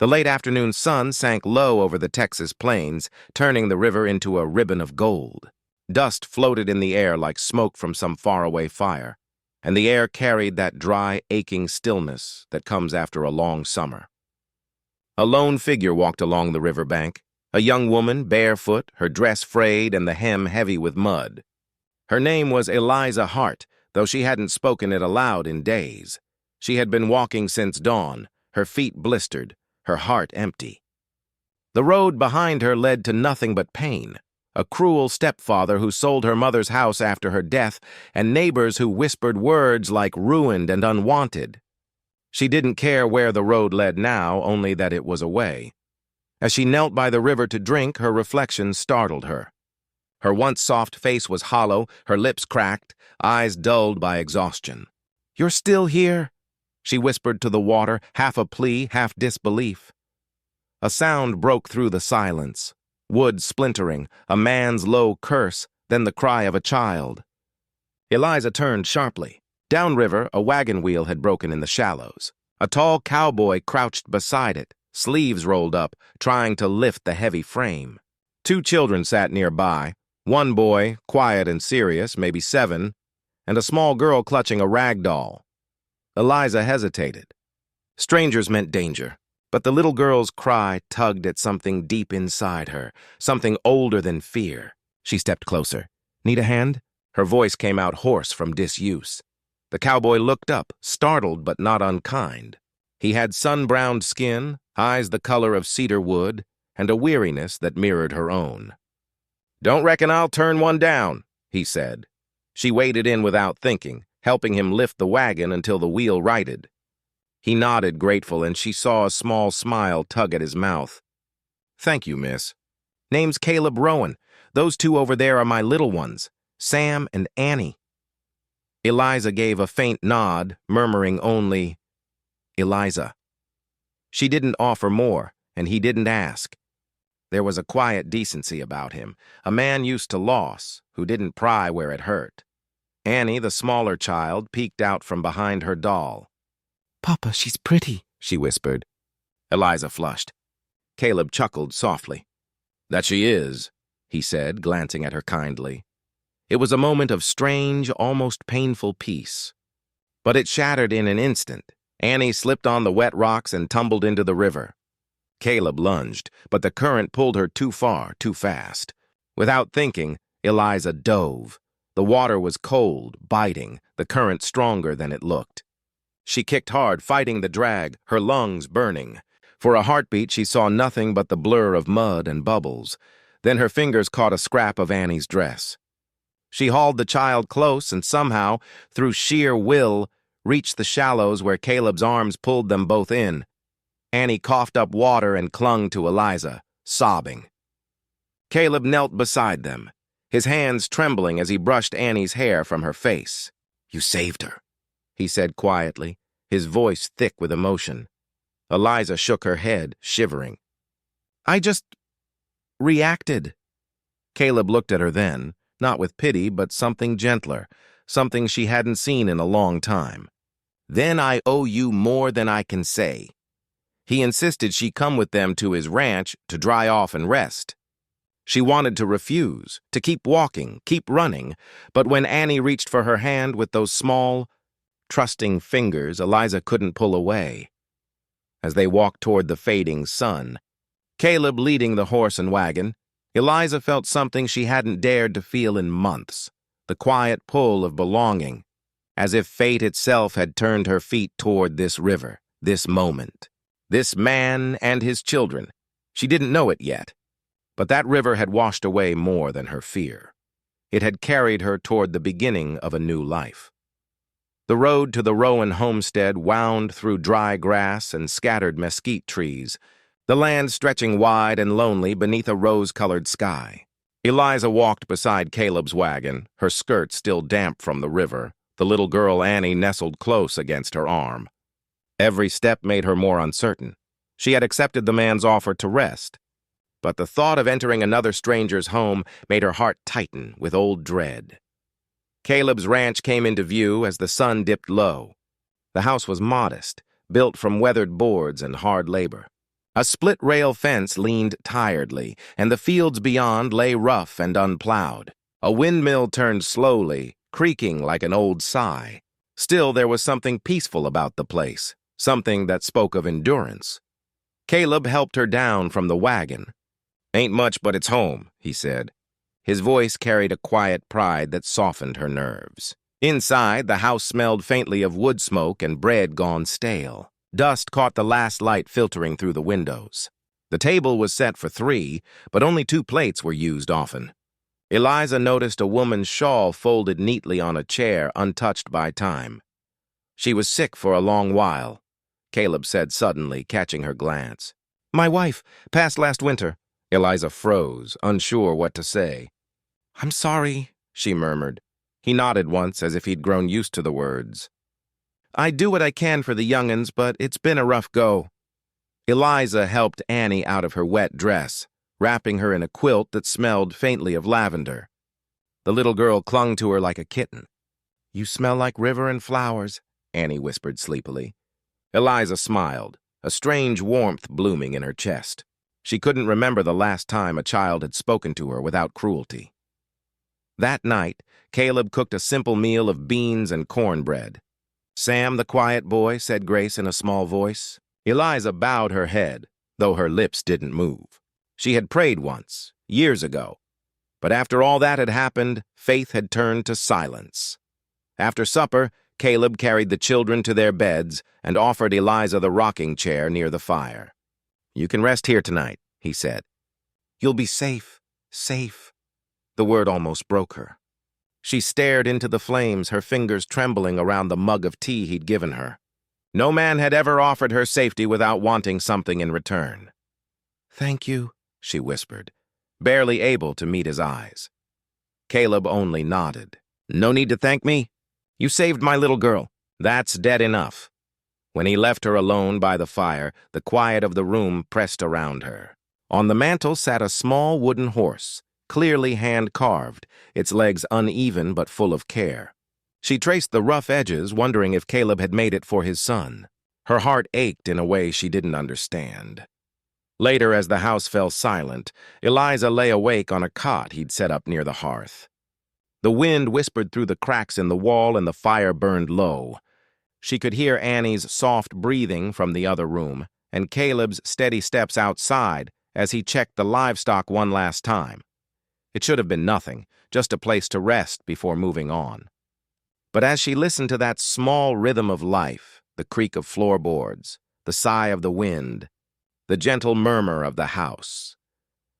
The late afternoon sun sank low over the Texas plains, turning the river into a ribbon of gold. Dust floated in the air like smoke from some faraway fire, and the air carried that dry, aching stillness that comes after a long summer. A lone figure walked along the riverbank, a young woman, barefoot, her dress frayed and the hem heavy with mud. Her name was Eliza Hart, though she hadn't spoken it aloud in days. She had been walking since dawn, her feet blistered, her heart empty. The road behind her led to nothing but pain, a cruel stepfather who sold her mother's house after her death, and neighbors who whispered words like ruined and unwanted. She didn't care where the road led now, only that it was away. As she knelt by the river to drink, her reflection startled her. Her once soft face was hollow, her lips cracked, eyes dulled by exhaustion. "You're still here?" she whispered to the water, half a plea, half disbelief. A sound broke through the silence. Wood splintering, a man's low curse, then the cry of a child. Eliza turned sharply. Downriver, a wagon wheel had broken in the shallows. A tall cowboy crouched beside it, sleeves rolled up, trying to lift the heavy frame. Two children sat nearby, one boy, quiet and serious, maybe 7, and a small girl clutching a rag doll. Eliza hesitated. Strangers meant danger, but the little girl's cry tugged at something deep inside her, something older than fear. She stepped closer. "Need a hand?" Her voice came out hoarse from disuse. The cowboy looked up, startled but not unkind. He had sun-browned skin, eyes the color of cedar wood, and a weariness that mirrored her own. "Don't reckon I'll turn one down," he said. She waded in without thinking, helping him lift the wagon until the wheel righted. He nodded, grateful, and she saw a small smile tug at his mouth. "Thank you, miss. Name's Caleb Rowan. Those two over there are my little ones, Sam and Annie." Eliza gave a faint nod, murmuring only, "Eliza." She didn't offer more, and he didn't ask. There was a quiet decency about him, a man used to loss, who didn't pry where it hurt. Annie, the smaller child, peeked out from behind her doll. "Papa, she's pretty," she whispered. Eliza flushed. Caleb chuckled softly. "That she is," he said, glancing at her kindly. It was a moment of strange, almost painful peace. But it shattered in an instant. Annie slipped on the wet rocks and tumbled into the river. Caleb lunged, but the current pulled her too far, too fast. Without thinking, Eliza dove. The water was cold, biting, the current stronger than it looked. She kicked hard, fighting the drag, her lungs burning. For a heartbeat, she saw nothing but the blur of mud and bubbles. Then her fingers caught a scrap of Annie's dress. She hauled the child close and somehow, through sheer will, reached the shallows where Caleb's arms pulled them both in. Annie coughed up water and clung to Eliza, sobbing. Caleb knelt beside them, his hands trembling as he brushed Annie's hair from her face. "You saved her," he said quietly, his voice thick with emotion. Eliza shook her head, shivering. "I just reacted." Caleb looked at her then, not with pity, but something gentler, something she hadn't seen in a long time. "Then I owe you more than I can say." He insisted she come with them to his ranch to dry off and rest. She wanted to refuse, to keep walking, keep running, but when Annie reached for her hand with those small, trusting fingers, Eliza couldn't pull away. As they walked toward the fading sun, Caleb leading the horse and wagon, Eliza felt something she hadn't dared to feel in months, the quiet pull of belonging, as if fate itself had turned her feet toward this river, this moment, this man and his children. She didn't know it yet, but that river had washed away more than her fear. It had carried her toward the beginning of a new life. The road to the Rowan homestead wound through dry grass and scattered mesquite trees, the land stretching wide and lonely beneath a rose-colored sky. Eliza walked beside Caleb's wagon, her skirt still damp from the river, the little girl Annie nestled close against her arm. Every step made her more uncertain. She had accepted the man's offer to rest, but the thought of entering another stranger's home made her heart tighten with old dread. Caleb's ranch came into view as the sun dipped low. The house was modest, built from weathered boards and hard labor. A split-rail fence leaned tiredly, and the fields beyond lay rough and unplowed. A windmill turned slowly, creaking like an old sigh. Still, there was something peaceful about the place, something that spoke of endurance. Caleb helped her down from the wagon. "Ain't much, but it's home," he said. His voice carried a quiet pride that softened her nerves. Inside, the house smelled faintly of wood smoke and bread gone stale. Dust caught the last light filtering through the windows. The table was set for 3, but only 2 plates were used often. Eliza noticed a woman's shawl folded neatly on a chair, untouched by time. "She was sick for a long while," Caleb said suddenly, catching her glance. "My wife passed last winter." Eliza froze, unsure what to say. "I'm sorry," she murmured. He nodded once, as if he'd grown used to the words. "I do what I can for the young'uns, but it's been a rough go." Eliza helped Annie out of her wet dress, wrapping her in a quilt that smelled faintly of lavender. The little girl clung to her like a kitten. "You smell like river and flowers," Annie whispered sleepily. Eliza smiled, a strange warmth blooming in her chest. She couldn't remember the last time a child had spoken to her without cruelty. That night, Caleb cooked a simple meal of beans and cornbread. "Sam, the quiet boy," said Grace in a small voice. Eliza bowed her head, though her lips didn't move. She had prayed once, years ago. But after all that had happened, faith had turned to silence. After supper, Caleb carried the children to their beds and offered Eliza the rocking chair near the fire. "You can rest here tonight," he said. "You'll be safe, safe." The word almost broke her. She stared into the flames, her fingers trembling around the mug of tea he'd given her. No man had ever offered her safety without wanting something in return. "Thank you," she whispered, barely able to meet his eyes. Caleb only nodded. "No need to thank me. You saved my little girl. That's dead enough." When he left her alone by the fire, the quiet of the room pressed around her. On the mantel sat a small wooden horse, clearly hand-carved, its legs uneven but full of care. She traced the rough edges, wondering if Caleb had made it for his son. Her heart ached in a way she didn't understand. Later, as the house fell silent, Eliza lay awake on a cot he'd set up near the hearth. The wind whispered through the cracks in the wall and the fire burned low. She could hear Annie's soft breathing from the other room, and Caleb's steady steps outside as he checked the livestock one last time. It should have been nothing, just a place to rest before moving on. But as she listened to that small rhythm of life, the creak of floorboards, the sigh of the wind, the gentle murmur of the house,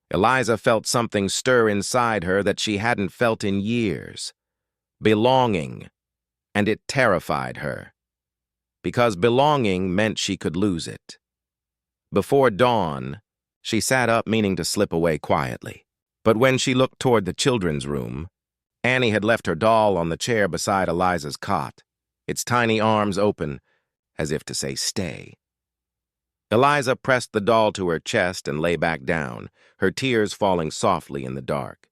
Eliza felt something stir inside her that she hadn't felt in years. Belonging, and it terrified her. Because belonging meant she could lose it. Before dawn, she sat up meaning to slip away quietly. But when she looked toward the children's room, Annie had left her doll on the chair beside Eliza's cot, its tiny arms open, as if to say, "Stay." Eliza pressed the doll to her chest and lay back down, her tears falling softly in the dark.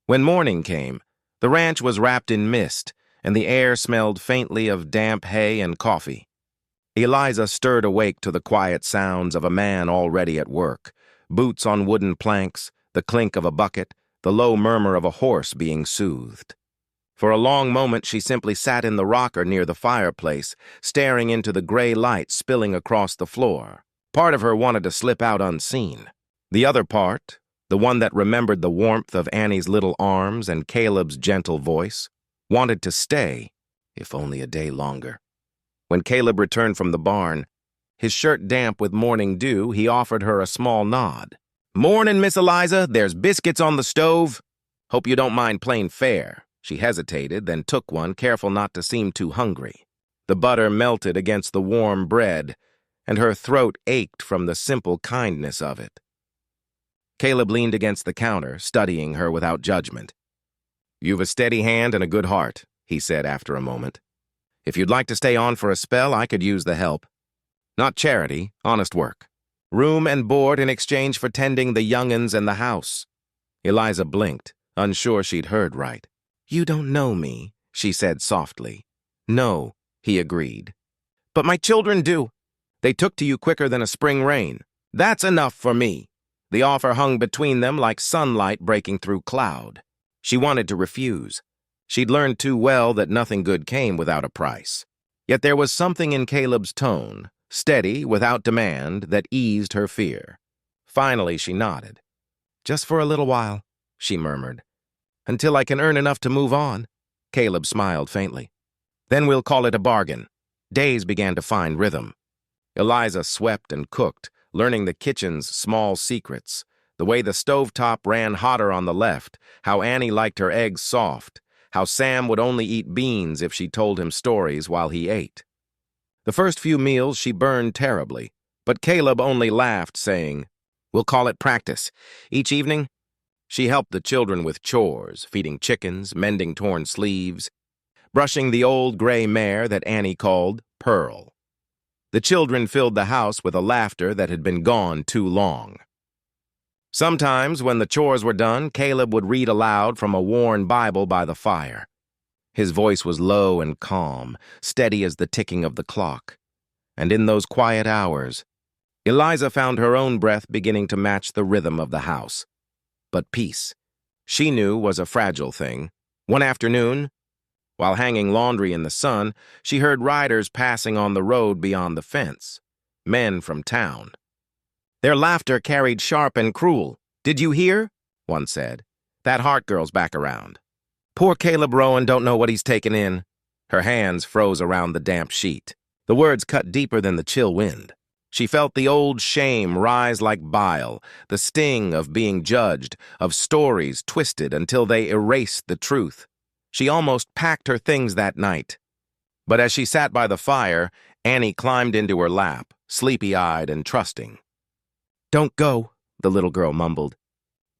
When morning came, the ranch was wrapped in mist, and the air smelled faintly of damp hay and coffee. Eliza stirred awake to the quiet sounds of a man already at work, boots on wooden planks, the clink of a bucket, the low murmur of a horse being soothed. For a long moment she simply sat in the rocker near the fireplace, staring into the gray light spilling across the floor. Part of her wanted to slip out unseen. The other part, the one that remembered the warmth of Annie's little arms and Caleb's gentle voice, wanted to stay, if only a day longer. When Caleb returned from the barn, his shirt damp with morning dew, he offered her a small nod. "Mornin', Miss Eliza. There's biscuits on the stove. Hope you don't mind plain fare." She hesitated, then took one, careful not to seem too hungry. The butter melted against the warm bread, and her throat ached from the simple kindness of it. Caleb leaned against the counter, studying her without judgment. "You've a steady hand and a good heart," he said after a moment. "If you'd like to stay on for a spell, I could use the help. Not charity, honest work. Room and board in exchange for tending the young'uns and the house." Eliza blinked, unsure she'd heard right. "You don't know me," she said softly. "No," he agreed. "But my children do. They took to you quicker than a spring rain." That's enough for me. The offer hung between them like sunlight breaking through cloud. She wanted to refuse. She'd learned too well that nothing good came without a price. Yet there was something in Caleb's tone, steady, without demand, that eased her fear. Finally, she nodded. "Just for a little while," she murmured. "Until I can earn enough to move on." Caleb smiled faintly. "Then we'll call it a bargain." Days began to find rhythm. Eliza swept and cooked, learning the kitchen's small secrets, the way the stovetop ran hotter on the left, how Annie liked her eggs soft, how Sam would only eat beans if she told him stories while he ate. The first few meals she burned terribly, but Caleb only laughed, saying, "We'll call it practice. Each evening, she helped the children with chores, feeding chickens, mending torn sleeves, brushing the old gray mare that Annie called Pearl. The children filled the house with a laughter that had been gone too long. Sometimes, when the chores were done, Caleb would read aloud from a worn Bible by the fire. His voice was low and calm, steady as the ticking of the clock. And in those quiet hours, Eliza found her own breath beginning to match the rhythm of the house. But peace, she knew, was a fragile thing. One afternoon, while hanging laundry in the sun, she heard riders passing on the road beyond the fence, men from town. Their laughter carried sharp and cruel. "Did you hear?" one said. "That Hart girl's back around. Poor Caleb Rowan don't know what he's taken in." Her hands froze around the damp sheet. The words cut deeper than the chill wind. She felt the old shame rise like bile, the sting of being judged, of stories twisted until they erased the truth. She almost packed her things that night. But as she sat by the fire, Annie climbed into her lap, sleepy-eyed and trusting. "Don't go," the little girl mumbled.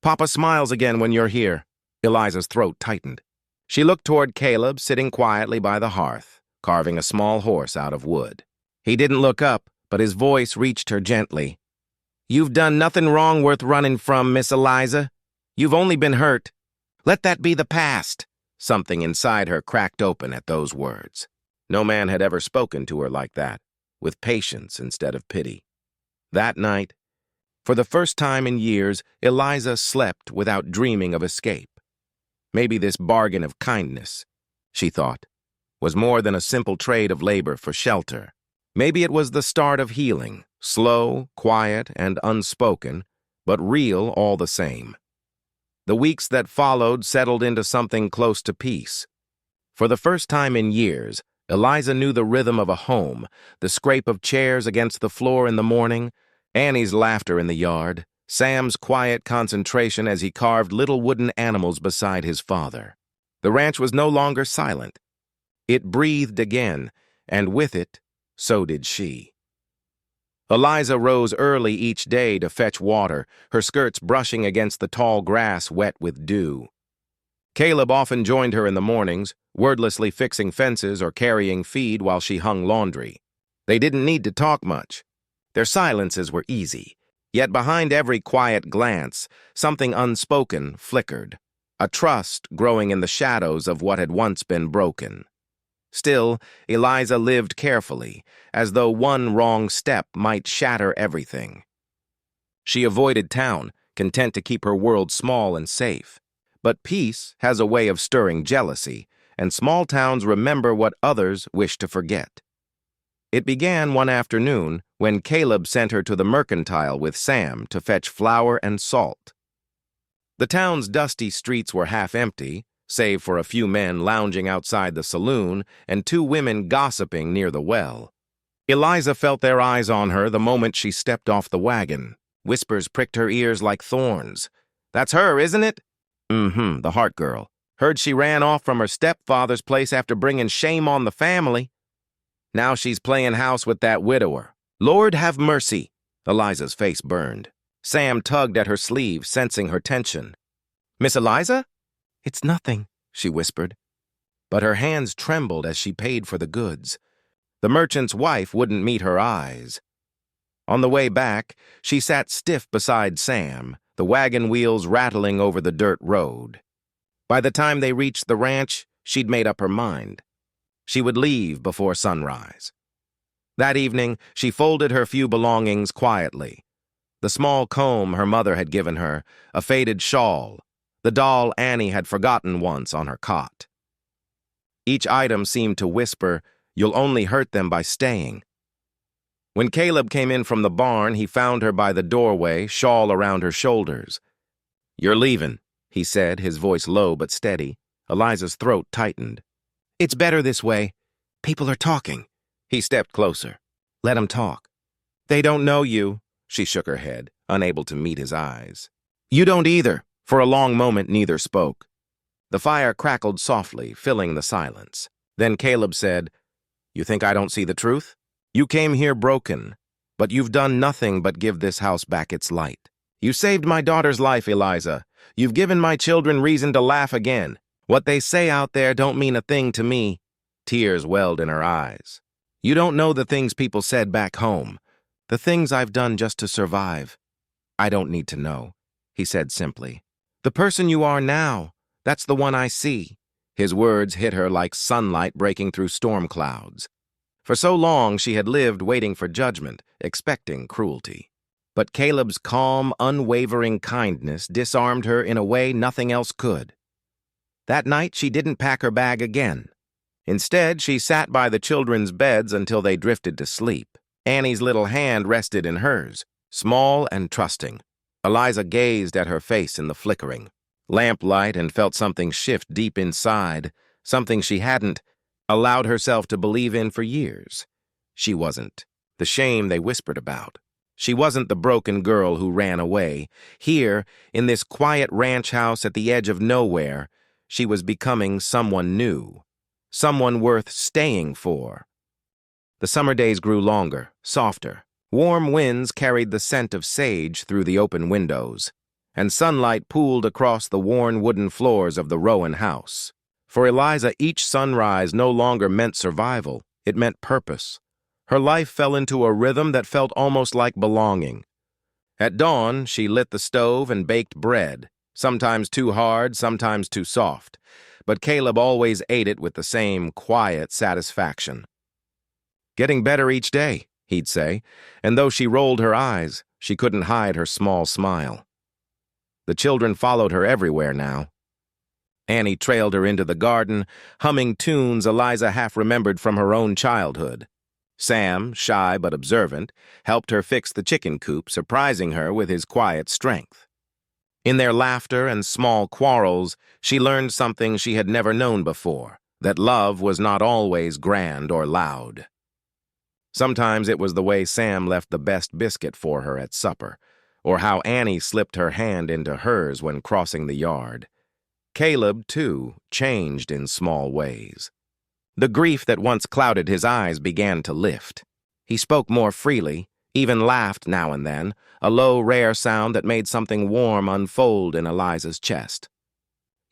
"Papa smiles again when you're here." Eliza's throat tightened. She looked toward Caleb, sitting quietly by the hearth, carving a small horse out of wood. He didn't look up, but his voice reached her gently. "You've done nothing wrong worth running from, Miss Eliza. You've only been hurt. Let that be the past." Something inside her cracked open at those words. No man had ever spoken to her like that, with patience instead of pity. That night, for the first time in years, Eliza slept without dreaming of escape. Maybe this bargain of kindness, she thought, was more than a simple trade of labor for shelter. Maybe it was the start of healing, slow, quiet, and unspoken, but real all the same. The weeks that followed settled into something close to peace. For the first time in years, Eliza knew the rhythm of a home, the scrape of chairs against the floor in the morning, Annie's laughter in the yard, Sam's quiet concentration as he carved little wooden animals beside his father. The ranch was no longer silent. It breathed again, and with it, so did she. Eliza rose early each day to fetch water, her skirts brushing against the tall grass wet with dew. Caleb often joined her in the mornings, wordlessly fixing fences or carrying feed while she hung laundry. They didn't need to talk much. Their silences were easy, yet behind every quiet glance, something unspoken flickered, a trust growing in the shadows of what had once been broken. Still, Eliza lived carefully, as though one wrong step might shatter everything. She avoided town, content to keep her world small and safe. But peace has a way of stirring jealousy, and small towns remember what others wish to forget. It began one afternoon when Caleb sent her to the mercantile with Sam to fetch flour and salt. The town's dusty streets were half empty, save for a few men lounging outside the saloon and two women gossiping near the well. Eliza felt their eyes on her the moment she stepped off the wagon. Whispers pricked her ears like thorns. "That's her, isn't it?" The Hart girl. "Heard she ran off from her stepfather's place after bringing shame on the family. Now she's playing house with that widower. Lord have mercy." Eliza's face burned. Sam tugged at her sleeve, sensing her tension. "Miss Eliza?" "It's nothing," she whispered. But her hands trembled as she paid for the goods. The merchant's wife wouldn't meet her eyes. On the way back, she sat stiff beside Sam, the wagon wheels rattling over the dirt road. By the time they reached the ranch, she'd made up her mind. She would leave before sunrise. That evening, she folded her few belongings quietly. The small comb her mother had given her, a faded shawl, the doll Annie had forgotten once on her cot. Each item seemed to whisper, "You'll only hurt them by staying." When Caleb came in from the barn, he found her by the doorway, shawl around her shoulders. "You're leaving," he said, his voice low but steady. Eliza's throat tightened. "It's better this way. People are talking." He stepped closer. "Let 'em talk." "They don't know you." She shook her head, unable to meet his eyes. "You don't either." For a long moment, neither spoke. The fire crackled softly, filling the silence. Then Caleb said, "You think I don't see the truth? You came here broken, but you've done nothing but give this house back its light. You saved my daughter's life, Eliza. You've given my children reason to laugh again. What they say out there don't mean a thing to me." Tears welled in her eyes. "You don't know the things people said back home, the things I've done just to survive." "I don't need to know," he said simply. "The person you are now, that's the one I see." His words hit her like sunlight breaking through storm clouds. For so long she had lived waiting for judgment, expecting cruelty. But Caleb's calm, unwavering kindness disarmed her in a way nothing else could. That night she didn't pack her bag again. Instead, she sat by the children's beds until they drifted to sleep. Annie's little hand rested in hers, small and trusting. Eliza gazed at her face in the flickering lamplight and felt something shift deep inside, something she hadn't allowed herself to believe in for years. She wasn't the shame they whispered about. She wasn't the broken girl who ran away. Here, in this quiet ranch house at the edge of nowhere, she was becoming someone new, someone worth staying for. The summer days grew longer, softer. Warm winds carried the scent of sage through the open windows, and sunlight pooled across the worn wooden floors of the Rowan house. For Eliza, each sunrise no longer meant survival, it meant purpose. Her life fell into a rhythm that felt almost like belonging. At dawn, she lit the stove and baked bread, sometimes too hard, sometimes too soft, but Caleb always ate it with the same quiet satisfaction. "Getting better each day," he'd say, and though she rolled her eyes, she couldn't hide her small smile. The children followed her everywhere now. Annie trailed her into the garden, humming tunes Eliza half remembered from her own childhood. Sam, shy but observant, helped her fix the chicken coop, surprising her with his quiet strength. In their laughter and small quarrels, she learned something she had never known before, that love was not always grand or loud. Sometimes it was the way Sam left the best biscuit for her at supper, or how Annie slipped her hand into hers when crossing the yard. Caleb, too, changed in small ways. The grief that once clouded his eyes began to lift. He spoke more freely, even laughed now and then, a low, rare sound that made something warm unfold in Eliza's chest.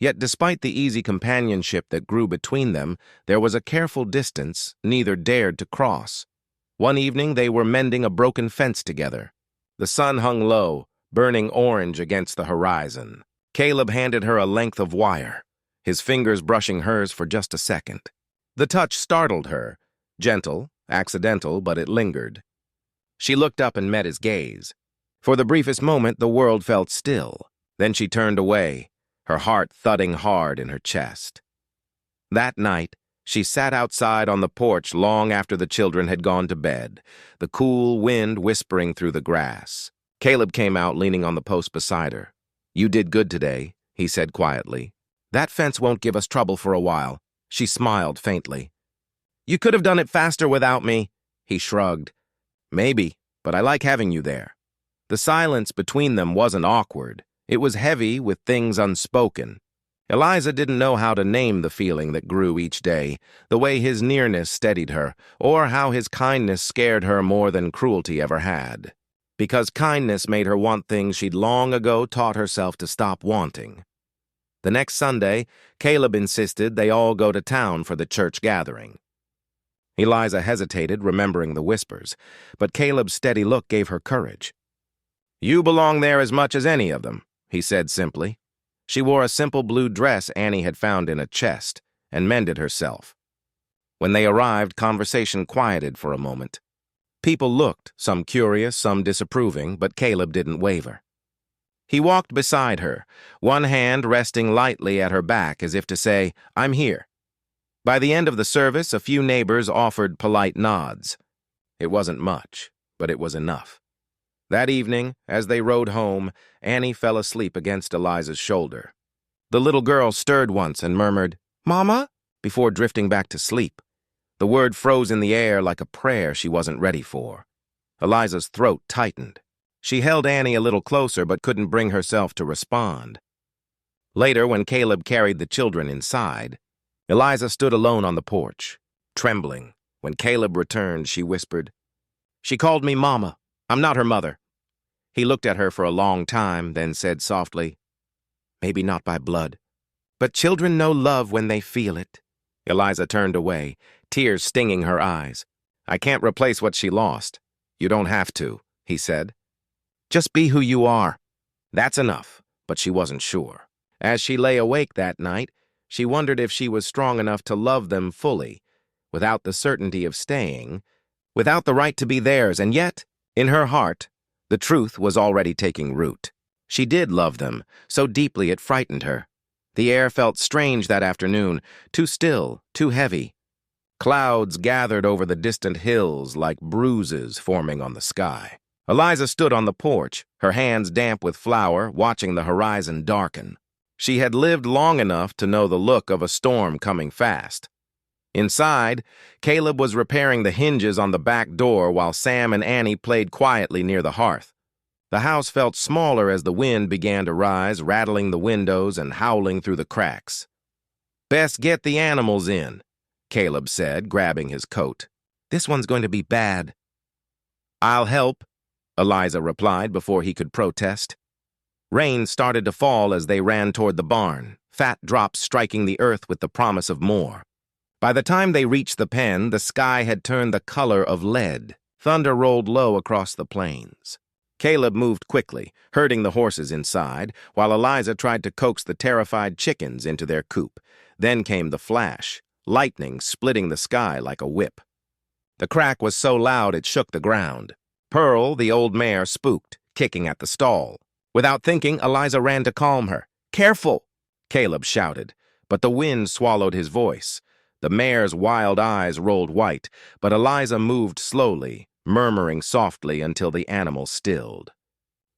Yet despite the easy companionship that grew between them, there was a careful distance neither dared to cross. One evening they were mending a broken fence together. The sun hung low, burning orange against the horizon. Caleb handed her a length of wire, his fingers brushing hers for just a second. The touch startled her, gentle, accidental, but it lingered. She looked up and met his gaze. For the briefest moment, the world felt still. Then she turned away, her heart thudding hard in her chest. That night, she sat outside on the porch long after the children had gone to bed, the cool wind whispering through the grass. Caleb came out leaning on the post beside her. "You did good today," he said quietly. "That fence won't give us trouble for a while." She smiled faintly. "You could have done it faster without me," he shrugged. "Maybe, but I like having you there." The silence between them wasn't awkward. It was heavy with things unspoken. Eliza didn't know how to name the feeling that grew each day, the way his nearness steadied her, or how his kindness scared her more than cruelty ever had. Because kindness made her want things she'd long ago taught herself to stop wanting. The next Sunday, Caleb insisted they all go to town for the church gathering. Eliza hesitated, remembering the whispers, but Caleb's steady look gave her courage. "You belong there as much as any of them," he said simply. She wore a simple blue dress Annie had found in a chest and mended herself. When they arrived, conversation quieted for a moment. People looked, some curious, some disapproving, but Caleb didn't waver. He walked beside her, one hand resting lightly at her back as if to say, "I'm here." By the end of the service, a few neighbors offered polite nods. It wasn't much, but it was enough. That evening, as they rode home, Annie fell asleep against Eliza's shoulder. The little girl stirred once and murmured, "Mama?" before drifting back to sleep. The word froze in the air like a prayer she wasn't ready for. Eliza's throat tightened. She held Annie a little closer but couldn't bring herself to respond. Later, when Caleb carried the children inside, Eliza stood alone on the porch, trembling. When Caleb returned, she whispered, "She called me Mama. I'm not her mother." He looked at her for a long time, then said softly, "Maybe not by blood, but children know love when they feel it." Eliza turned away, tears stinging her eyes. "I can't replace what she lost." "You don't have to," he said. "Just be who you are." That's enough, but she wasn't sure. As she lay awake that night, she wondered if she was strong enough to love them fully, without the certainty of staying, without the right to be theirs, and yet, in her heart, the truth was already taking root. She did love them, so deeply it frightened her. The air felt strange that afternoon, too still, too heavy. Clouds gathered over the distant hills like bruises forming on the sky. Eliza stood on the porch, her hands damp with flour, watching the horizon darken. She had lived long enough to know the look of a storm coming fast. Inside, Caleb was repairing the hinges on the back door while Sam and Annie played quietly near the hearth. The house felt smaller as the wind began to rise, rattling the windows and howling through the cracks. "Best get the animals in," Caleb said, grabbing his coat. "This one's going to be bad." "I'll help," Eliza replied before he could protest. Rain started to fall as they ran toward the barn, fat drops striking the earth with the promise of more. By the time they reached the pen, the sky had turned the color of lead. Thunder rolled low across the plains. Caleb moved quickly, herding the horses inside, while Eliza tried to coax the terrified chickens into their coop. Then came the flash, lightning splitting the sky like a whip. The crack was so loud it shook the ground. Pearl, the old mare, spooked, kicking at the stall. Without thinking, Eliza ran to calm her. "Careful!" Caleb shouted, but the wind swallowed his voice. The mare's wild eyes rolled white, but Eliza moved slowly, murmuring softly until the animal stilled.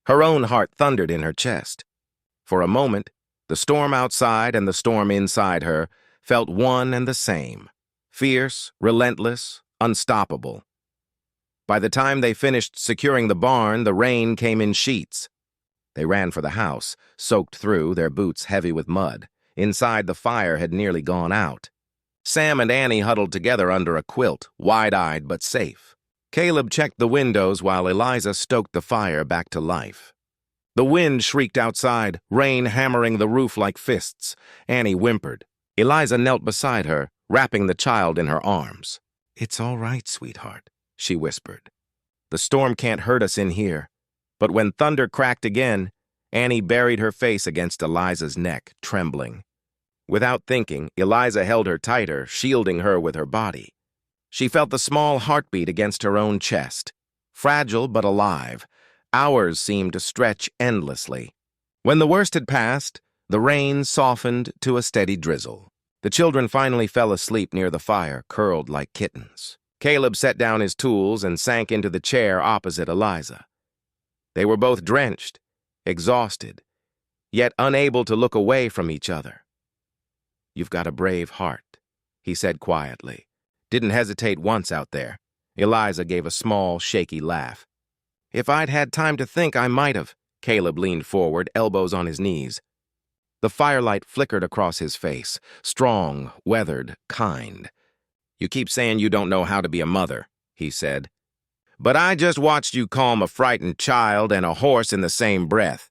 Her own heart thundered in her chest. For a moment, the storm outside and the storm inside her felt one and the same, fierce, relentless, unstoppable. By the time they finished securing the barn, the rain came in sheets. They ran for the house, soaked through, their boots heavy with mud. Inside, the fire had nearly gone out. Sam and Annie huddled together under a quilt, wide-eyed but safe. Caleb checked the windows while Eliza stoked the fire back to life. The wind shrieked outside, rain hammering the roof like fists. Annie whimpered. Eliza knelt beside her, wrapping the child in her arms. "It's all right, sweetheart," she whispered. "The storm can't hurt us in here." But when thunder cracked again, Annie buried her face against Eliza's neck, trembling. Without thinking, Eliza held her tighter, shielding her with her body. She felt the small heartbeat against her own chest. Fragile but alive, hours seemed to stretch endlessly. When the worst had passed, the rain softened to a steady drizzle. The children finally fell asleep near the fire, curled like kittens. Caleb set down his tools and sank into the chair opposite Eliza. They were both drenched, exhausted, yet unable to look away from each other. "You've got a brave heart," he said quietly. "Didn't hesitate once out there." Eliza gave a small, shaky laugh. "If I'd had time to think, I might have." Caleb leaned forward, elbows on his knees. The firelight flickered across his face, strong, weathered, kind. "You keep saying you don't know how to be a mother," he said. "But I just watched you calm a frightened child and a horse in the same breath.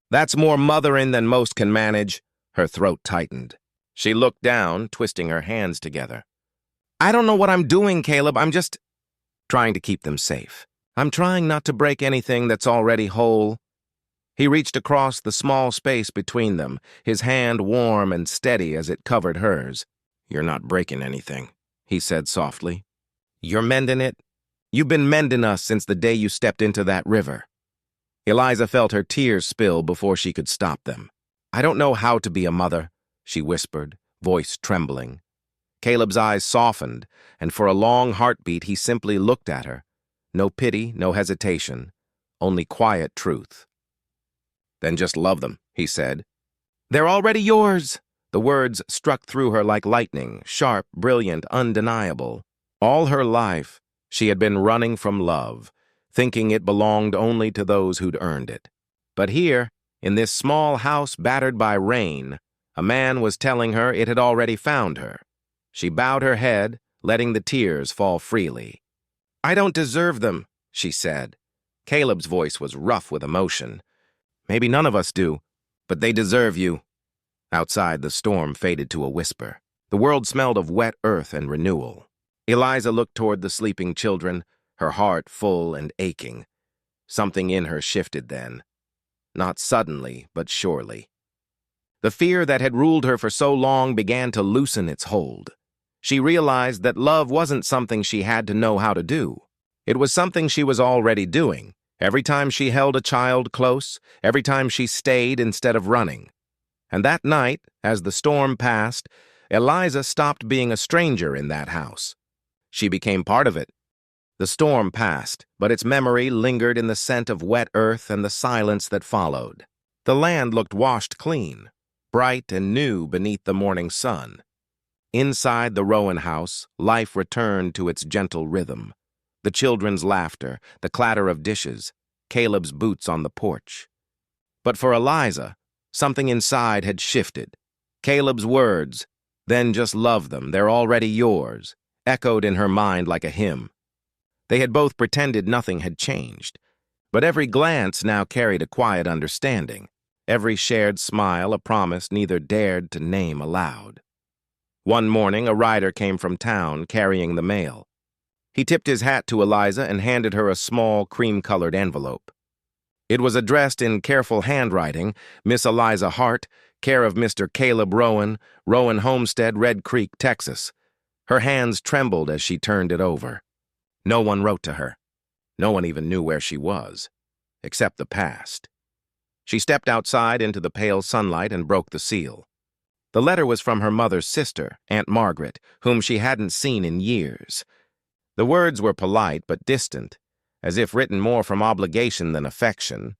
That's more mothering than most can manage." Her throat tightened. She looked down, twisting her hands together. "I don't know what I'm doing, Caleb. I'm just trying to keep them safe. I'm trying not to break anything that's already whole." He reached across the small space between them, his hand warm and steady as it covered hers. "You're not breaking anything," he said softly. "You're mending it. You've been mending us since the day you stepped into that river." Eliza felt her tears spill before she could stop them. "I don't know how to be a mother," she whispered, voice trembling. Caleb's eyes softened, and for a long heartbeat he simply looked at her. No pity, no hesitation, only quiet truth. "Then just love them," he said. "They're already yours." The words struck through her like lightning, sharp, brilliant, undeniable. All her life, she had been running from love, thinking it belonged only to those who'd earned it. But here, in this small house battered by rain, a man was telling her it had already found her. She bowed her head, letting the tears fall freely. "I don't deserve them," she said. Caleb's voice was rough with emotion. "Maybe none of us do, but they deserve you." Outside, the storm faded to a whisper. The world smelled of wet earth and renewal. Eliza looked toward the sleeping children, her heart full and aching. Something in her shifted then. Not suddenly, but surely. The fear that had ruled her for so long began to loosen its hold. She realized that love wasn't something she had to know how to do. It was something she was already doing, every time she held a child close, every time she stayed instead of running. And that night, as the storm passed, Eliza stopped being a stranger in that house. She became part of it. The storm passed, but its memory lingered in the scent of wet earth and the silence that followed. The land looked washed clean, bright and new beneath the morning sun. Inside the Rowan house, life returned to its gentle rhythm. The children's laughter, the clatter of dishes, Caleb's boots on the porch. But for Eliza, something inside had shifted. Caleb's words, "Then just love them, they're already yours," echoed in her mind like a hymn. They had both pretended nothing had changed, but every glance now carried a quiet understanding, every shared smile a promise neither dared to name aloud. One morning, a rider came from town carrying the mail. He tipped his hat to Eliza and handed her a small, cream-colored envelope. It was addressed in careful handwriting, Miss Eliza Hart, care of Mr. Caleb Rowan, Rowan Homestead, Red Creek, Texas. Her hands trembled as she turned it over. No one wrote to her. No one even knew where she was, except the past. She stepped outside into the pale sunlight and broke the seal. The letter was from her mother's sister, Aunt Margaret, whom she hadn't seen in years. The words were polite but distant, as if written more from obligation than affection.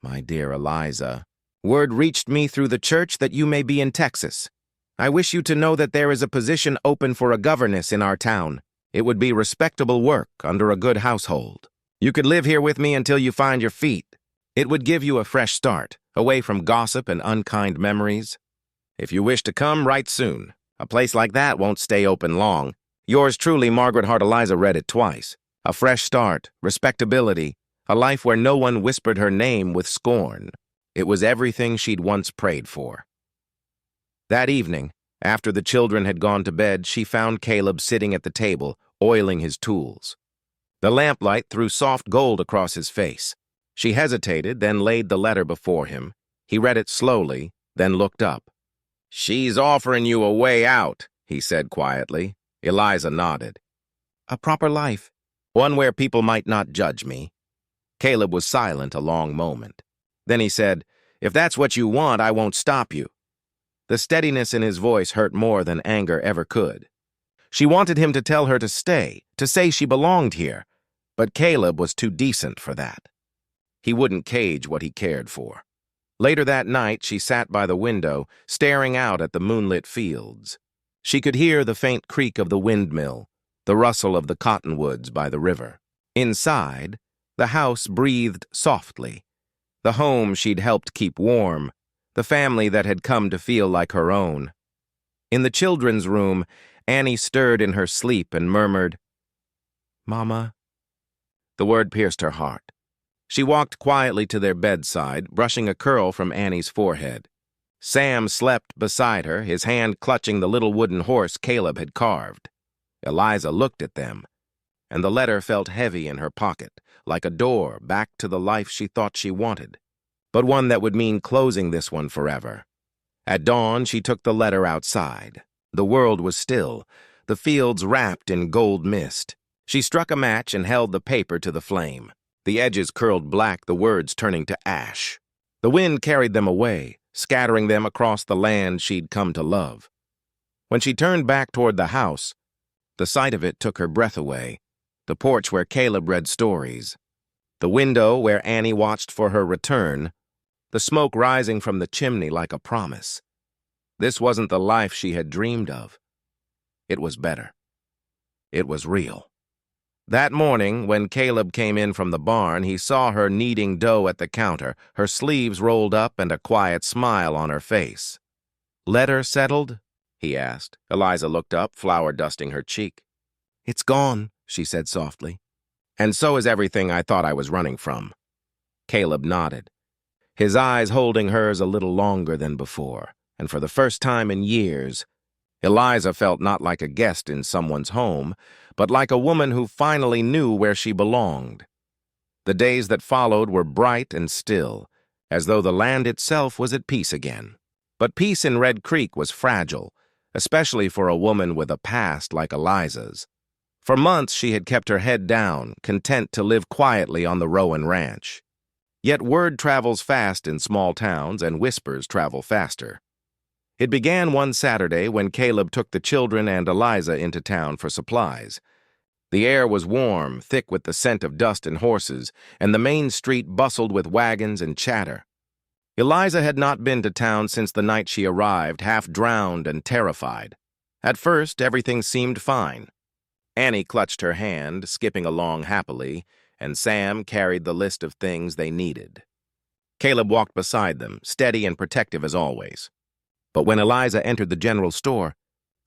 "My dear Eliza, word reached me through the church that you may be in Texas. I wish you to know that there is a position open for a governess in our town. It would be respectable work under a good household. You could live here with me until you find your feet. It would give you a fresh start, away from gossip and unkind memories. If you wish to come, write soon. A place like that won't stay open long. Yours truly, Margaret Hart." Eliza read it twice. A fresh start, respectability, a life where no one whispered her name with scorn. It was everything she'd once prayed for. That evening, after the children had gone to bed, she found Caleb sitting at the table, oiling his tools. The lamplight threw soft gold across his face. She hesitated, then laid the letter before him. He read it slowly, then looked up. "She's offering you a way out," he said quietly. Eliza nodded. "A proper life. One where people might not judge me." Caleb was silent a long moment. Then he said, "If that's what you want, I won't stop you." The steadiness in his voice hurt more than anger ever could. She wanted him to tell her to stay, to say she belonged here, but Caleb was too decent for that. He wouldn't cage what he cared for. Later that night, she sat by the window, staring out at the moonlit fields. She could hear the faint creak of the windmill, the rustle of the cottonwoods by the river. Inside, the house breathed softly. The home she'd helped keep warm, the family that had come to feel like her own. In the children's room, Annie stirred in her sleep and murmured, "Mama." The word pierced her heart. She walked quietly to their bedside, brushing a curl from Annie's forehead. Sam slept beside her, his hand clutching the little wooden horse Caleb had carved. Eliza looked at them, and the letter felt heavy in her pocket, like a door back to the life she thought she wanted, but one that would mean closing this one forever. At dawn, she took the letter outside. The world was still, the fields wrapped in gold mist. She struck a match and held the paper to the flame. The edges curled black, the words turning to ash. The wind carried them away, scattering them across the land she'd come to love. When she turned back toward the house, the sight of it took her breath away. The porch where Caleb read stories, the window where Annie watched for her return, the smoke rising from the chimney like a promise. This wasn't the life she had dreamed of. It was better. It was real. That morning, when Caleb came in from the barn, he saw her kneading dough at the counter, her sleeves rolled up and a quiet smile on her face. "Letter settled?" he asked. Eliza looked up, flour dusting her cheek. "It's gone," she said softly. "And so is everything I thought I was running from." Caleb nodded, his eyes holding hers a little longer than before, and for the first time in years, Eliza felt not like a guest in someone's home, but like a woman who finally knew where she belonged. The days that followed were bright and still, as though the land itself was at peace again. But peace in Red Creek was fragile, especially for a woman with a past like Eliza's. For months she had kept her head down, content to live quietly on the Rowan Ranch. Yet word travels fast in small towns, and whispers travel faster. It began one Saturday when Caleb took the children and Eliza into town for supplies. The air was warm, thick with the scent of dust and horses, and the main street bustled with wagons and chatter. Eliza had not been to town since the night she arrived, half drowned and terrified. At first, everything seemed fine. Annie clutched her hand, skipping along happily, and Sam carried the list of things they needed. Caleb walked beside them, steady and protective as always. But when Eliza entered the general store,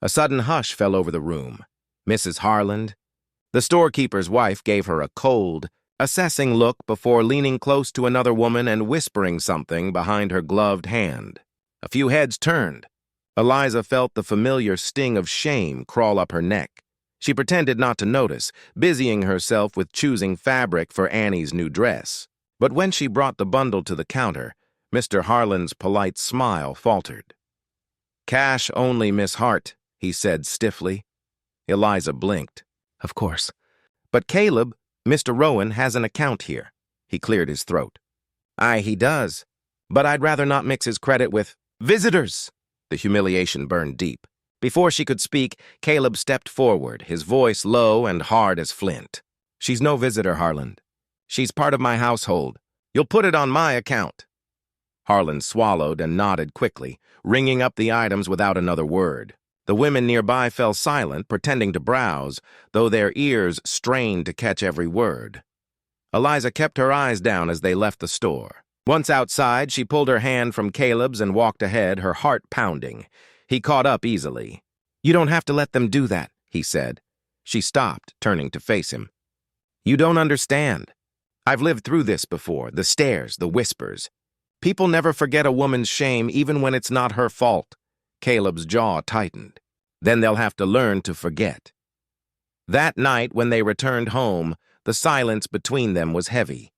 a sudden hush fell over the room. Mrs. Harland, the storekeeper's wife, gave her a cold, assessing look before leaning close to another woman and whispering something behind her gloved hand. A few heads turned. Eliza felt the familiar sting of shame crawl up her neck. She pretended not to notice, busying herself with choosing fabric for Annie's new dress. But when she brought the bundle to the counter, Mr. Harland's polite smile faltered. "Cash only, Miss Hart," he said stiffly. Eliza blinked. "Of course. But Caleb, Mr. Rowan has an account here." He cleared his throat. "Aye, he does. But I'd rather not mix his credit with visitors." The humiliation burned deep. Before she could speak, Caleb stepped forward, his voice low and hard as flint. "She's no visitor, Harland. She's part of my household. You'll put it on my account." Harland swallowed and nodded quickly, ringing up the items without another word. The women nearby fell silent, pretending to browse, though their ears strained to catch every word. Eliza kept her eyes down as they left the store. Once outside, she pulled her hand from Caleb's and walked ahead, her heart pounding. He caught up easily. "You don't have to let them do that," he said. She stopped, turning to face him. "You don't understand. I've lived through this before, the stares, the whispers. People never forget a woman's shame even when it's not her fault." Caleb's jaw tightened. "Then they'll have to learn to forget." That night, when they returned home, the silence between them was heavy.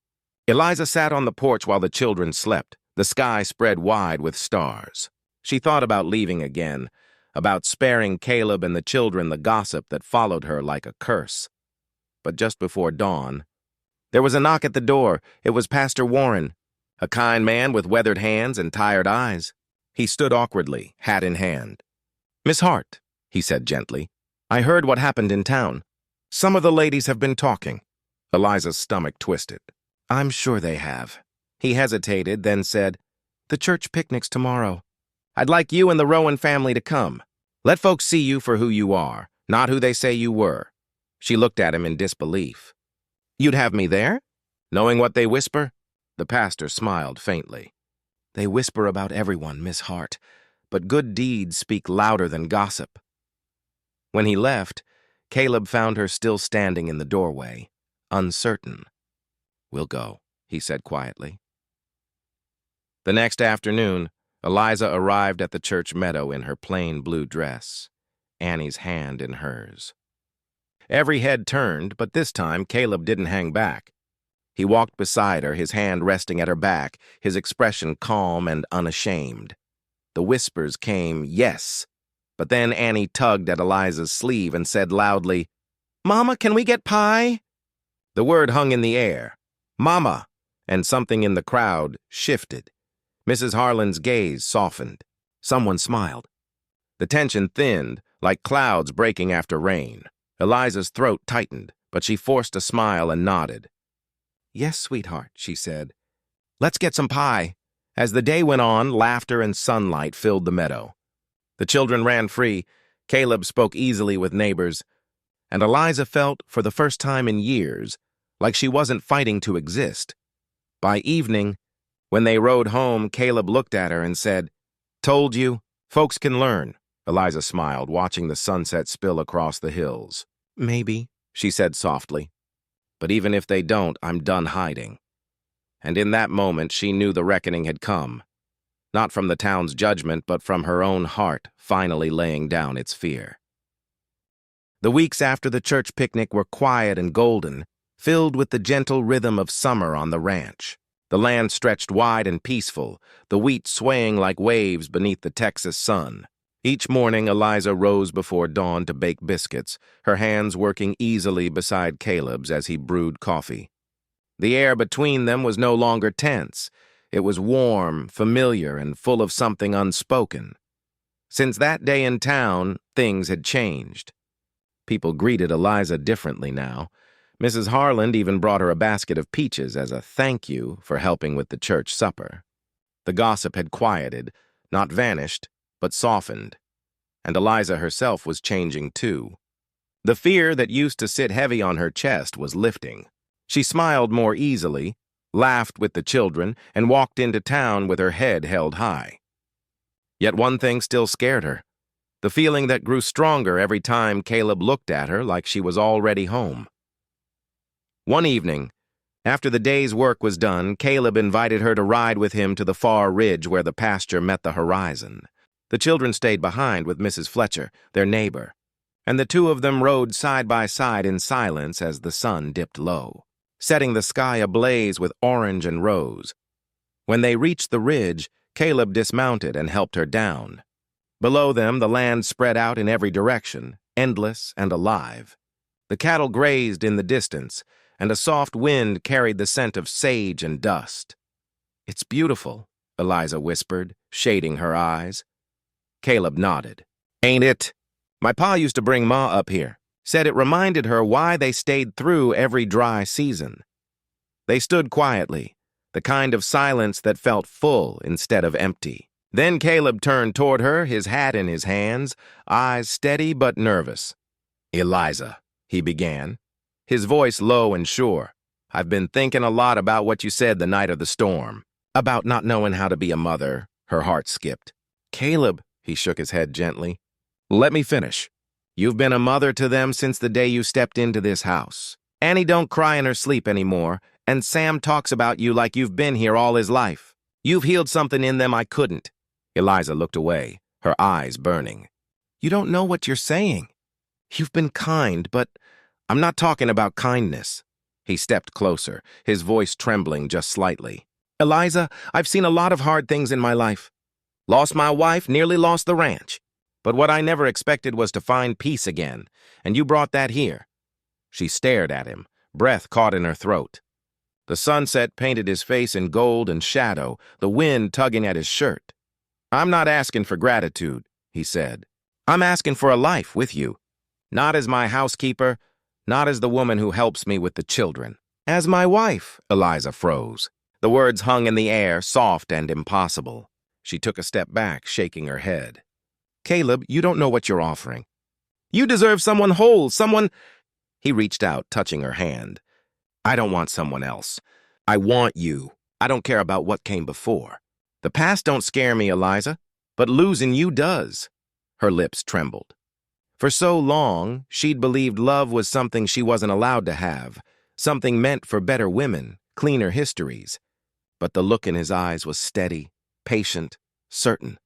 Eliza sat on the porch while the children slept, the sky spread wide with stars. She thought about leaving again, about sparing Caleb and the children the gossip that followed her like a curse. But just before dawn, there was a knock at the door. It was Pastor Warren, a kind man with weathered hands and tired eyes. He stood awkwardly, hat in hand. "Miss Hart," he said gently, "I heard what happened in town. Some of the ladies have been talking." Eliza's stomach twisted. "I'm sure they have." He hesitated, then said, "The church picnic's tomorrow. I'd like you and the Rowan family to come. Let folks see you for who you are, not who they say you were." She looked at him in disbelief. "You'd have me there? Knowing what they whisper?" The pastor smiled faintly. "They whisper about everyone, Miss Hart, but good deeds speak louder than gossip." When he left, Caleb found her still standing in the doorway, uncertain. "We'll go," he said quietly. The next afternoon, Eliza arrived at the church meadow in her plain blue dress, Annie's hand in hers. Every head turned, but this time Caleb didn't hang back. He walked beside her, his hand resting at her back, his expression calm and unashamed. The whispers came, "Yes," but then Annie tugged at Eliza's sleeve and said loudly, "Mama, can we get pie?" The word hung in the air. "Mama!" And something in the crowd shifted. Mrs. Harlan's gaze softened. Someone smiled. The tension thinned, like clouds breaking after rain. Eliza's throat tightened, but she forced a smile and nodded. "Yes, sweetheart," she said. "Let's get some pie." As the day went on, laughter and sunlight filled the meadow. The children ran free. Caleb spoke easily with neighbors, and Eliza felt, for the first time in years, like she wasn't fighting to exist. By evening, when they rode home, Caleb looked at her and said, "Told you, folks can learn." Eliza smiled, watching the sunset spill across the hills. "Maybe," she said softly. "But even if they don't, I'm done hiding." And in that moment, she knew the reckoning had come. Not from the town's judgment, but from her own heart, finally laying down its fear. The weeks after the church picnic were quiet and golden, filled with the gentle rhythm of summer on the ranch. The land stretched wide and peaceful, the wheat swaying like waves beneath the Texas sun. Each morning, Eliza rose before dawn to bake biscuits, her hands working easily beside Caleb's as he brewed coffee. The air between them was no longer tense. It was warm, familiar, and full of something unspoken. Since that day in town, things had changed. People greeted Eliza differently now. Mrs. Harlan even brought her a basket of peaches as a thank you for helping with the church supper. The gossip had quieted, not vanished, but softened. And Eliza herself was changing too. The fear that used to sit heavy on her chest was lifting. She smiled more easily, laughed with the children, and walked into town with her head held high. Yet one thing still scared her, the feeling that grew stronger every time Caleb looked at her like she was already home. One evening, after the day's work was done, Caleb invited her to ride with him to the far ridge where the pasture met the horizon. The children stayed behind with Mrs. Fletcher, their neighbor, and the two of them rode side by side in silence as the sun dipped low, setting the sky ablaze with orange and rose. When they reached the ridge, Caleb dismounted and helped her down. Below them, the land spread out in every direction, endless and alive. The cattle grazed in the distance, and a soft wind carried the scent of sage and dust. "It's beautiful," Eliza whispered, shading her eyes. Caleb nodded. "Ain't it? My pa used to bring Ma up here. Said it reminded her why they stayed through every dry season." They stood quietly, the kind of silence that felt full instead of empty. Then Caleb turned toward her, his hat in his hands, eyes steady but nervous. "Eliza," he began, his voice low and sure, "I've been thinking a lot about what you said the night of the storm. About not knowing how to be a mother." Her heart skipped. "Caleb," he shook his head gently, "let me finish. You've been a mother to them since the day you stepped into this house. Annie don't cry in her sleep anymore, and Sam talks about you like you've been here all his life. You've healed something in them I couldn't." Eliza looked away, her eyes burning. "You don't know what you're saying. You've been kind, but I'm not talking about kindness." He stepped closer, his voice trembling just slightly. "Eliza, I've seen a lot of hard things in my life. Lost my wife, nearly lost the ranch. But what I never expected was to find peace again, and you brought that here." She stared at him, breath caught in her throat. The sunset painted his face in gold and shadow, the wind tugging at his shirt. "I'm not asking for gratitude," he said. "I'm asking for a life with you. Not as my housekeeper, not as the woman who helps me with the children. As my wife." Eliza froze. The words hung in the air, soft and impossible. She took a step back, shaking her head. "Caleb, you don't know what you're offering. You deserve someone whole, someone—" He reached out, touching her hand. "I don't want someone else. I want you. I don't care about what came before. The past don't scare me, Eliza, but losing you does." Her lips trembled. For so long, she'd believed love was something she wasn't allowed to have, something meant for better women, cleaner histories. But the look in his eyes was steady, patient, certain.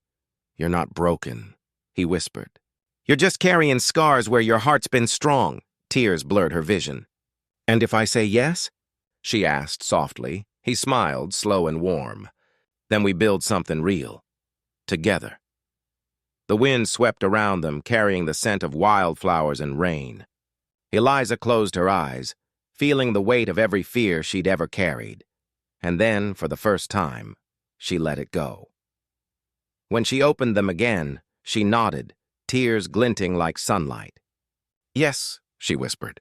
"You're not broken," he whispered. "You're just carrying scars where your heart's been strong." Tears blurred her vision. "And if I say yes?" she asked softly. He smiled, slow and warm. "Then we build something real. Together." The wind swept around them, carrying the scent of wildflowers and rain. Eliza closed her eyes, feeling the weight of every fear she'd ever carried. And then, for the first time, she let it go. When she opened them again, she nodded, tears glinting like sunlight. "Yes," she whispered.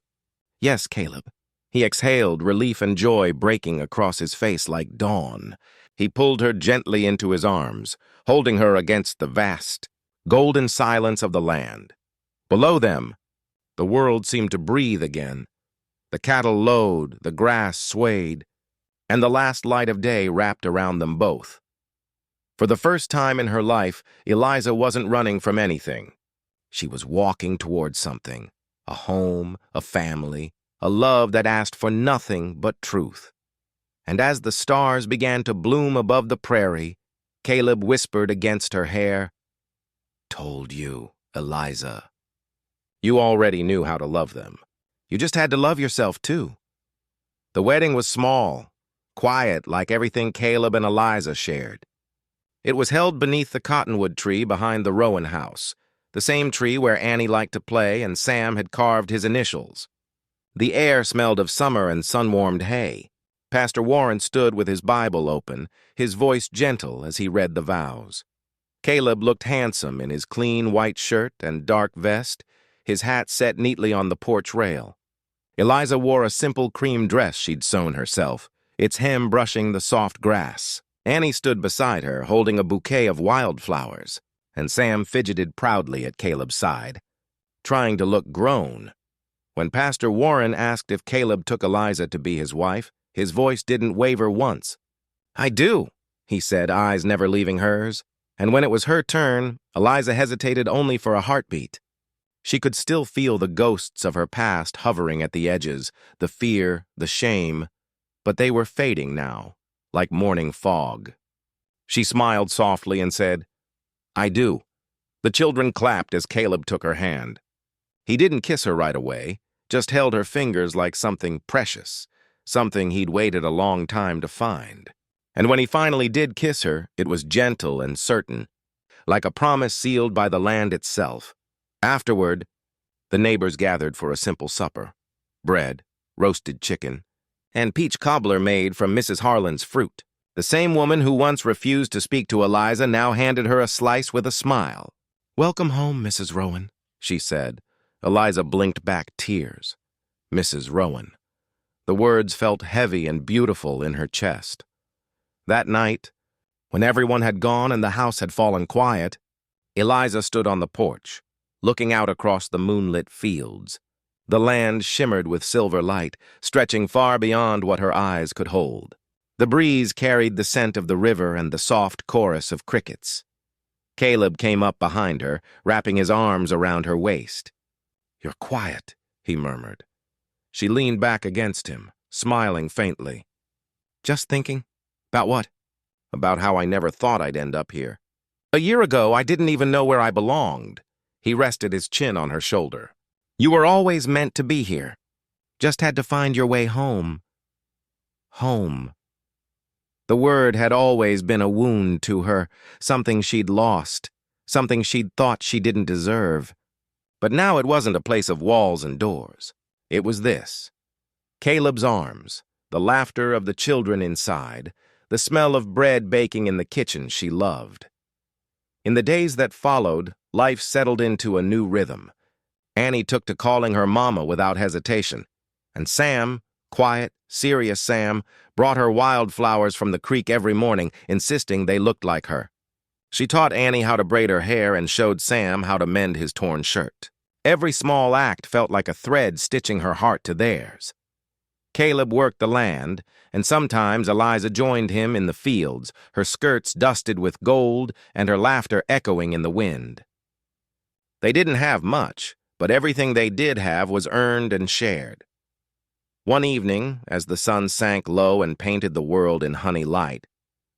"Yes, Caleb." He exhaled, relief and joy breaking across his face like dawn. He pulled her gently into his arms, holding her against the vast, golden silence of the land. Below them, the world seemed to breathe again. The cattle lowed, the grass swayed, and the last light of day wrapped around them both. For the first time in her life, Eliza wasn't running from anything. She was walking towards something, a home, a family, a love that asked for nothing but truth. And as the stars began to bloom above the prairie, Caleb whispered against her hair, "Told you, Eliza." You already knew how to love them. You just had to love yourself, too. The wedding was small, quiet like everything Caleb and Eliza shared. It was held beneath the cottonwood tree behind the Rowan house, the same tree where Annie liked to play and Sam had carved his initials. The air smelled of summer and sun-warmed hay. Pastor Warren stood with his Bible open, his voice gentle as he read the vows. Caleb looked handsome in his clean white shirt and dark vest, his hat set neatly on the porch rail. Eliza wore a simple cream dress she'd sewn herself, its hem brushing the soft grass. Annie stood beside her, holding a bouquet of wildflowers, and Sam fidgeted proudly at Caleb's side, trying to look grown. When Pastor Warren asked if Caleb took Eliza to be his wife, his voice didn't waver once. "I do," he said, eyes never leaving hers. And when it was her turn, Eliza hesitated only for a heartbeat. She could still feel the ghosts of her past hovering at the edges, the fear, the shame, but they were fading now, like morning fog. She smiled softly and said, "I do." The children clapped as Caleb took her hand. He didn't kiss her right away, just held her fingers like something precious, something he'd waited a long time to find. And when he finally did kiss her, it was gentle and certain, like a promise sealed by the land itself. Afterward, the neighbors gathered for a simple supper: bread, roasted chicken, and peach cobbler made from Mrs. Harlan's fruit. The same woman who once refused to speak to Eliza now handed her a slice with a smile. "Welcome home, Mrs. Rowan," she said. Eliza blinked back tears. Mrs. Rowan. The words felt heavy and beautiful in her chest. That night, when everyone had gone and the house had fallen quiet, Eliza stood on the porch, looking out across the moonlit fields. The land shimmered with silver light, stretching far beyond what her eyes could hold. The breeze carried the scent of the river and the soft chorus of crickets. Caleb came up behind her, wrapping his arms around her waist. "You're quiet," he murmured. She leaned back against him, smiling faintly. "Just thinking." "About what?" "About how I never thought I'd end up here. A year ago, I didn't even know where I belonged." He rested his chin on her shoulder. "You were always meant to be here. Just had to find your way home." Home. The word had always been a wound to her, something she'd lost, something she'd thought she didn't deserve. But now it wasn't a place of walls and doors. It was this: Caleb's arms, the laughter of the children inside, the smell of bread baking in the kitchen she loved. In the days that followed, life settled into a new rhythm. Annie took to calling her mama without hesitation, and Sam, quiet, serious Sam, brought her wildflowers from the creek every morning, insisting they looked like her. She taught Annie how to braid her hair and showed Sam how to mend his torn shirt. Every small act felt like a thread stitching her heart to theirs. Caleb worked the land, and sometimes Eliza joined him in the fields, her skirts dusted with gold and her laughter echoing in the wind. They didn't have much, but everything they did have was earned and shared. One evening, as the sun sank low and painted the world in honey light,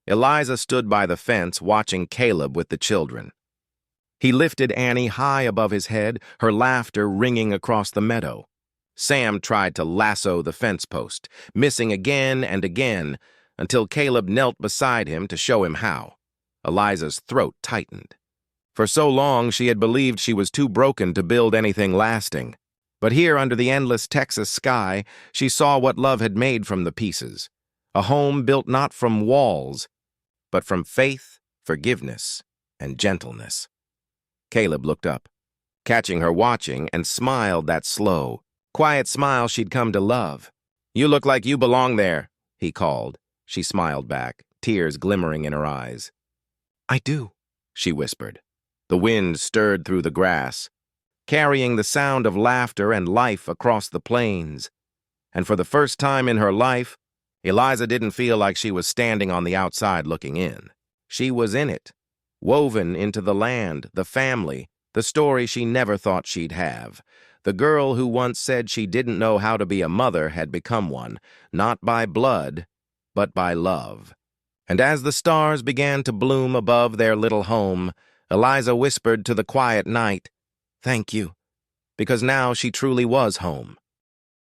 Eliza stood by the fence watching Caleb with the children. He lifted Annie high above his head, her laughter ringing across the meadow. Sam tried to lasso the fence post, missing again and again, until Caleb knelt beside him to show him how. Eliza's throat tightened. For so long she had believed she was too broken to build anything lasting. But here, under the endless Texas sky, she saw what love had made from the pieces. A home built not from walls, but from faith, forgiveness, and gentleness. Caleb looked up, catching her watching, and smiled that slow, quiet smile she'd come to love. "You look like you belong there," he called. She smiled back, tears glimmering in her eyes. "I do," she whispered. The wind stirred through the grass, carrying the sound of laughter and life across the plains. And for the first time in her life, Eliza didn't feel like she was standing on the outside looking in. She was in it, woven into the land, the family, the story she never thought she'd have. The girl who once said she didn't know how to be a mother had become one, not by blood, but by love. And as the stars began to bloom above their little home, Eliza whispered to the quiet night, "Thank you," because now she truly was home.